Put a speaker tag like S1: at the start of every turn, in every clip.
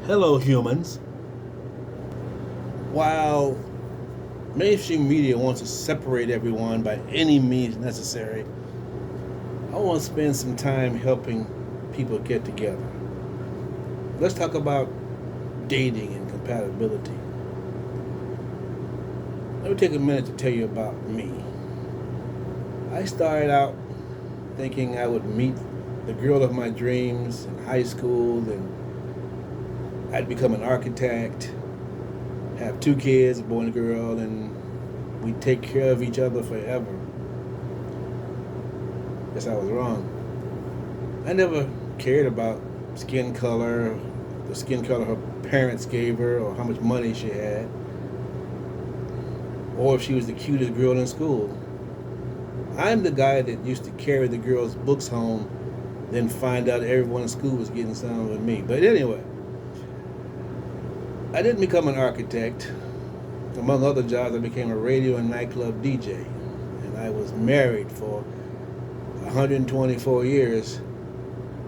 S1: Hello, humans. While mainstream media wants to separate everyone by any means necessary, I want to spend some time helping people get together. Let's talk about dating and compatibility. Let me take a minute to tell you about me. I started out thinking I would meet the girl of my dreams in high school, then I'd become an architect, have two kids, a boy and a girl, and we'd take care of each other forever. Guess I was wrong. I never cared about skin color, the skin color her parents gave her, or how much money she had, or if she was the cutest girl in school. I'm the guy that used to carry the girls' books home, then find out everyone in school was getting some with me. But anyway, I didn't become an architect. Among other jobs, I became a radio and nightclub DJ. And I was married for 124 years.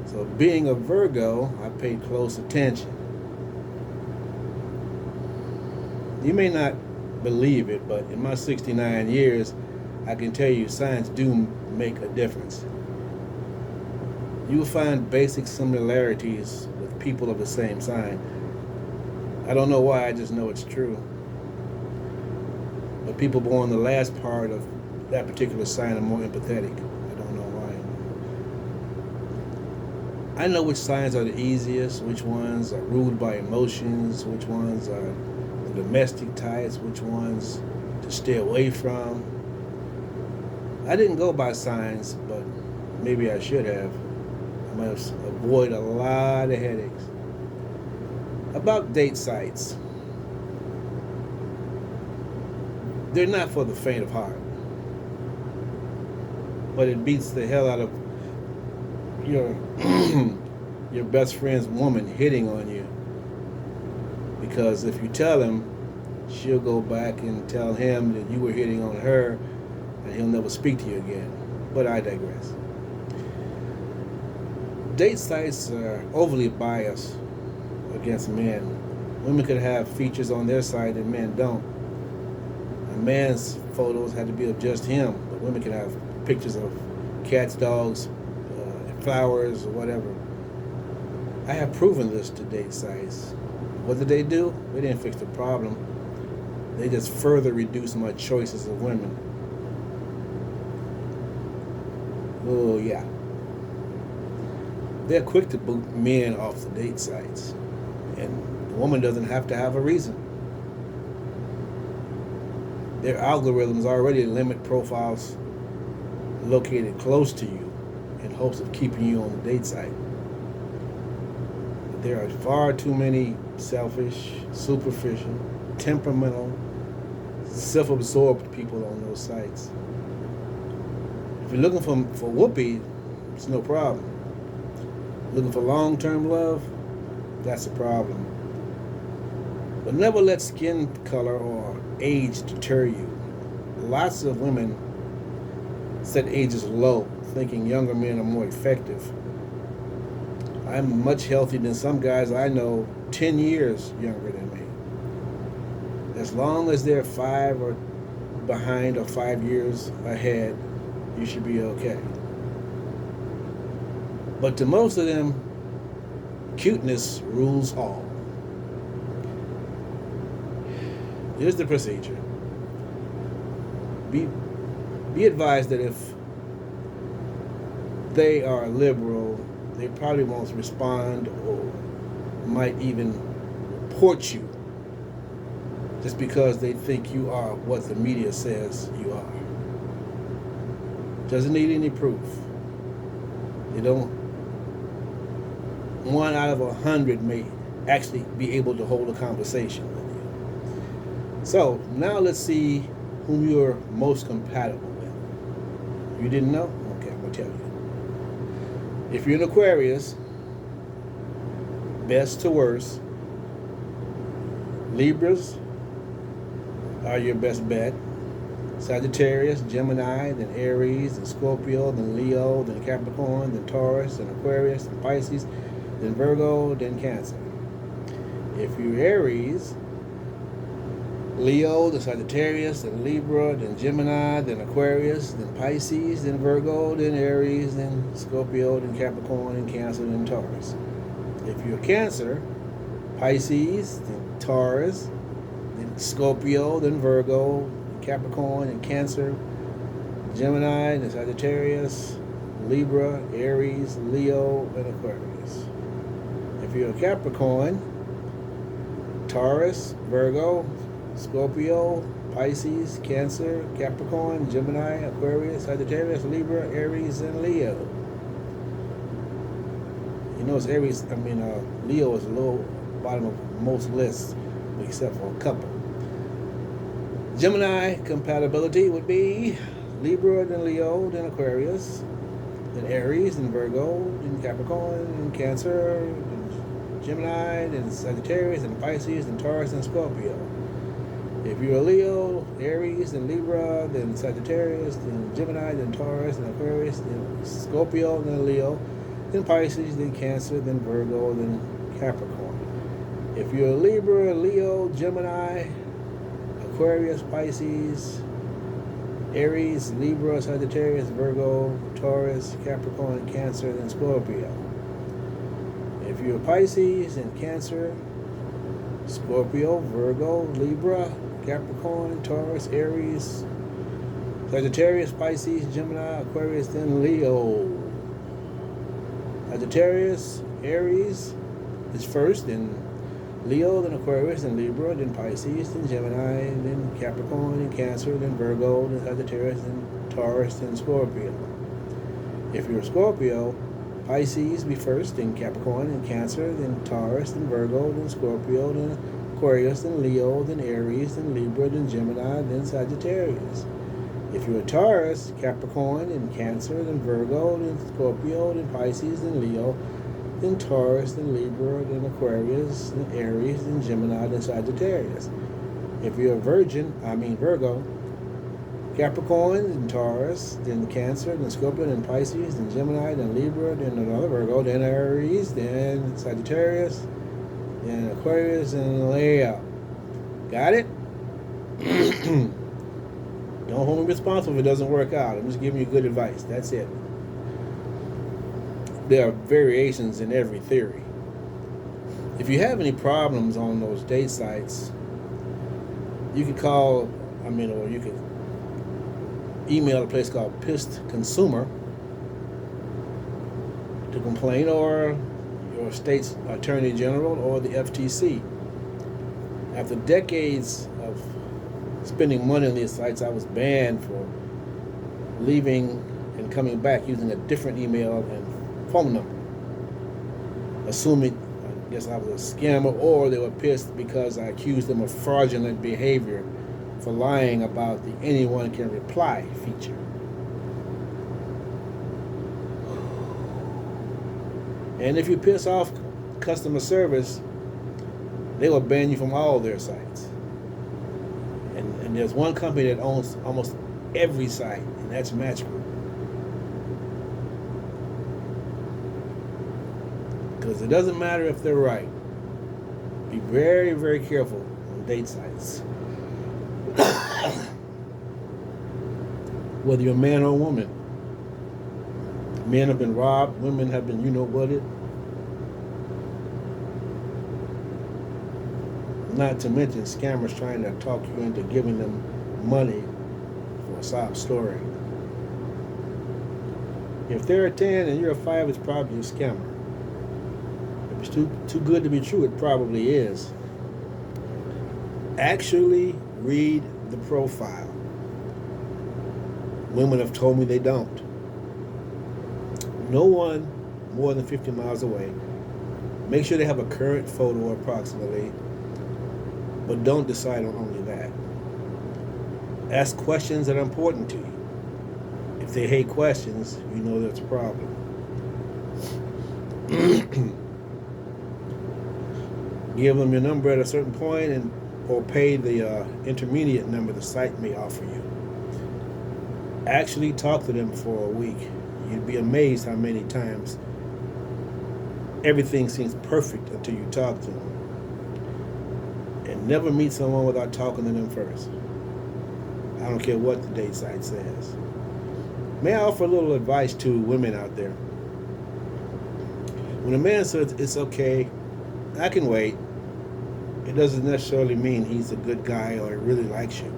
S1: So being a Virgo, I paid close attention. You may not believe it, but in my 69 years, I can tell you signs do make a difference. You will find basic similarities with people of the same sign. I don't know why, I just know it's true. But people born the last part of that particular sign are more empathetic. I don't know why. I know which signs are the easiest, which ones are ruled by emotions, which ones are the domestic types, which ones to stay away from. I didn't go by signs, but maybe I should have. I might have avoided a lot of headaches. About date sites. They're not for the faint of heart. But it beats the hell out of your your best friend's woman hitting on you. Because if you tell him, she'll go back and tell him that you were hitting on her and he'll never speak to you again. But I digress. Date sites are overly biased against men. Women could have features on their side that men don't. A man's photos had to be of just him, but women can have pictures of cats, dogs, flowers, or whatever. I have proven this to date sites. What did they do? They didn't fix the problem. They just further reduced my choices of women. Oh, yeah. They're quick to boot men off the date sites. And the woman doesn't have to have a reason. Their algorithms already limit profiles located close to you in hopes of keeping you on the date site. But there are far too many selfish, superficial, temperamental, self-absorbed people on those sites. If you're looking for whoopee, it's no problem. Looking for long-term love, that's a problem. But never let skin color or age deter you. Lots of women set ages low, thinking younger men are more effective. I'm much healthier than some guys I know 10 years younger than me. As long as they're 5 or behind or 5 years ahead, you should be okay. But to most of them, cuteness rules all. Here's the procedure. Be advised that if they are liberal, they probably won't respond or might even report you just because they think you are what the media says you are. Doesn't need any proof. They don't. 1 out of 100 may actually be able to hold a conversation with you. So now let's see whom you're most compatible with. You didn't know? Okay, I'm going to tell you. If you're an Aquarius, best to worst, Libras are your best bet. Sagittarius, Gemini, then Aries, then Scorpio, then Leo, then Capricorn, then Taurus, then Aquarius, then Pisces, then Virgo, then Cancer. If you're Aries, Leo, then Sagittarius, then Libra, then Gemini, then Aquarius, then Pisces, then Virgo, then Aries, then Scorpio, then Capricorn, and Cancer, then Taurus. If you're Cancer, Pisces, then Taurus, then Scorpio, then Virgo, Capricorn, and Cancer, Gemini, then Sagittarius, Libra, Aries, Leo, and Aquarius. If you're a Capricorn, Taurus, Virgo, Scorpio, Pisces, Cancer, Capricorn, Gemini, Aquarius, Sagittarius, Libra, Aries, and Leo. You notice Leo is a low bottom of most lists, except for a couple. Gemini compatibility would be Libra, then Leo, then Aquarius, then Aries, then Virgo, then Capricorn, then Cancer, then Gemini, then Sagittarius, then Pisces, then Taurus, and Scorpio. If you're a Leo, Aries, then Libra, then Sagittarius, then Gemini, then Taurus, then Aquarius, then Scorpio, then Leo, then Pisces, then Cancer, then Virgo, then Capricorn. If you're a Libra, Leo, Gemini, Aquarius, Pisces, Aries, Libra, Sagittarius, Virgo, Taurus, Capricorn, Cancer, then Scorpio. If you're Pisces, then Cancer, Scorpio, Virgo, Libra, Capricorn, Taurus, Aries, Sagittarius, Pisces, Gemini, Aquarius, then Leo. Sagittarius, Aries is first, then Leo, then Aquarius, then Libra, then Pisces, then Gemini, then Capricorn, then Cancer, then Virgo, then Sagittarius, then Taurus, then Scorpio. If you're a Scorpio, Pisces be first, then Capricorn, then Cancer, then Taurus, then Virgo, then Scorpio, then Aquarius, then Leo, then Aries, then Libra, then Gemini, then Sagittarius. If you're a Taurus, Capricorn, then Cancer, then Virgo, then Scorpio, then Pisces, then Leo, then Taurus, then Libra, then Aquarius, then Aries, then Gemini, then Sagittarius. If you're a Virgo, Capricorn, then Taurus, then Cancer, then Scorpio, then Pisces, then Gemini, then Libra, then another Virgo, then Aries, then Sagittarius, then Aquarius, and Leo. Got it? Don't hold me responsible if it doesn't work out. I'm just giving you good advice. That's it. There are variations in every theory. If you have any problems on those date sites, you can or you can email a place called Pissed Consumer to complain, or your state's attorney general, or the FTC. After decades of spending money on these sites, I was banned for leaving and coming back using a different email and phone number, assuming, I guess, I was a scammer, or they were pissed because I accused them of fraudulent behavior for lying about the anyone can reply feature. And if you piss off customer service, they will ban you from all their sites. And there's one company that owns almost every site, and that's Match Group. Because it doesn't matter if they're right. Be very, very careful on date sites. Whether you're a man or a woman. Men have been robbed, women have been you-know-whatted. Not to mention scammers trying to talk you into giving them money for a sob story. If they're a 10 and you're a 5, it's probably a scammer. If it's too good to be true, it probably is. Actually read the profile. Women have told me they don't. No one more than 50 miles away. Make sure they have a current photo approximately, but don't decide on only that. Ask questions that are important to you. If they hate questions, you know that's a problem. Give them your number at a certain point or pay the intermediate number the site may offer you. Actually talk to them for a week. You'd be amazed how many times everything seems perfect until you talk to them. Never meet someone without talking to them first. I don't care what the date site says. May I offer a little advice to women out there? When a man says it's okay, I can wait, it doesn't necessarily mean he's a good guy or he really likes you.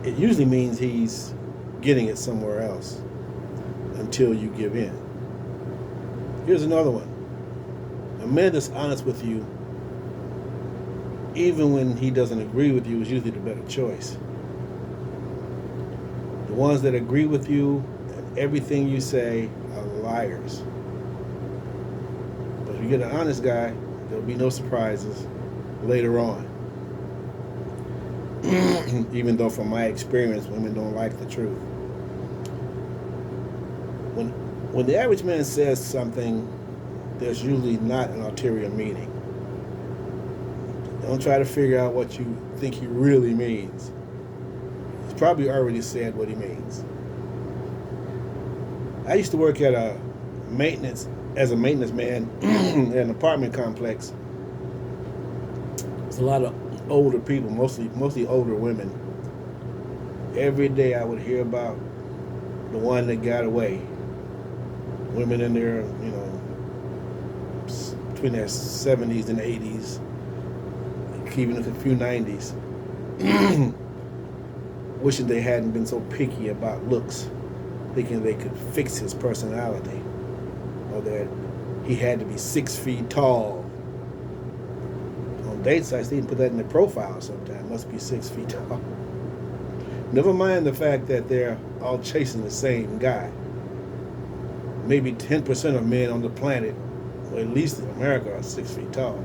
S1: It usually means he's getting it somewhere else until you give in. Here's another one. A man that's honest with you, even when he doesn't agree with you, is usually the better choice. The ones that agree with you and everything you say are liars. But if you get an honest guy, there'll be no surprises later on. Even though from my experience, women don't like the truth. When the average man says something, there's usually not an ulterior meaning. Don't try to figure out what you think he really means. He's probably already said what he means. I used to work at a maintenance man in an apartment complex. There's a lot of older people, mostly older women. Every day I would hear about the one that got away. Women in their, between their 70s and 80s, even a few 90s, wishing they hadn't been so picky about looks, thinking they could fix his personality, or that he had to be 6 feet tall. On date sites, they even put that in their profile sometimes, must be 6 feet tall. Never mind the fact that they're all chasing the same guy. Maybe 10% of men on the planet, or at least in America, are 6 feet tall.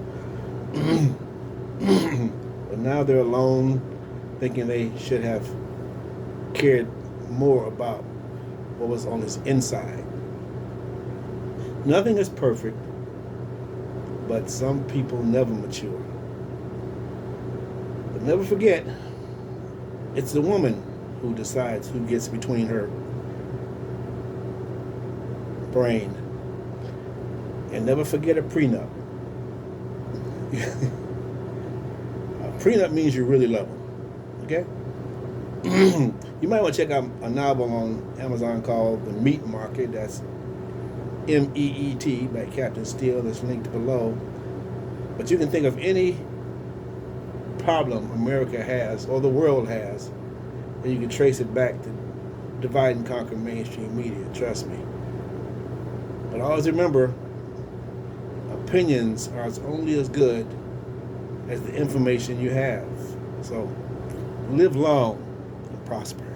S1: But now they're alone, thinking they should have cared more about what was on his inside. Nothing is perfect, but some people never mature. But never forget, it's the woman who decides who gets between her brain. And never forget a prenup. A prenup means you really love them. Okay? You might want to check out a novel on Amazon called The Meat Market. That's MEET by Captain Steele. That's linked below. But you can think of any problem America has, or the world has, and you can trace it back to divide and conquer mainstream media. Trust me. But always remember, opinions are only as good as the information you have. So live long and prosper.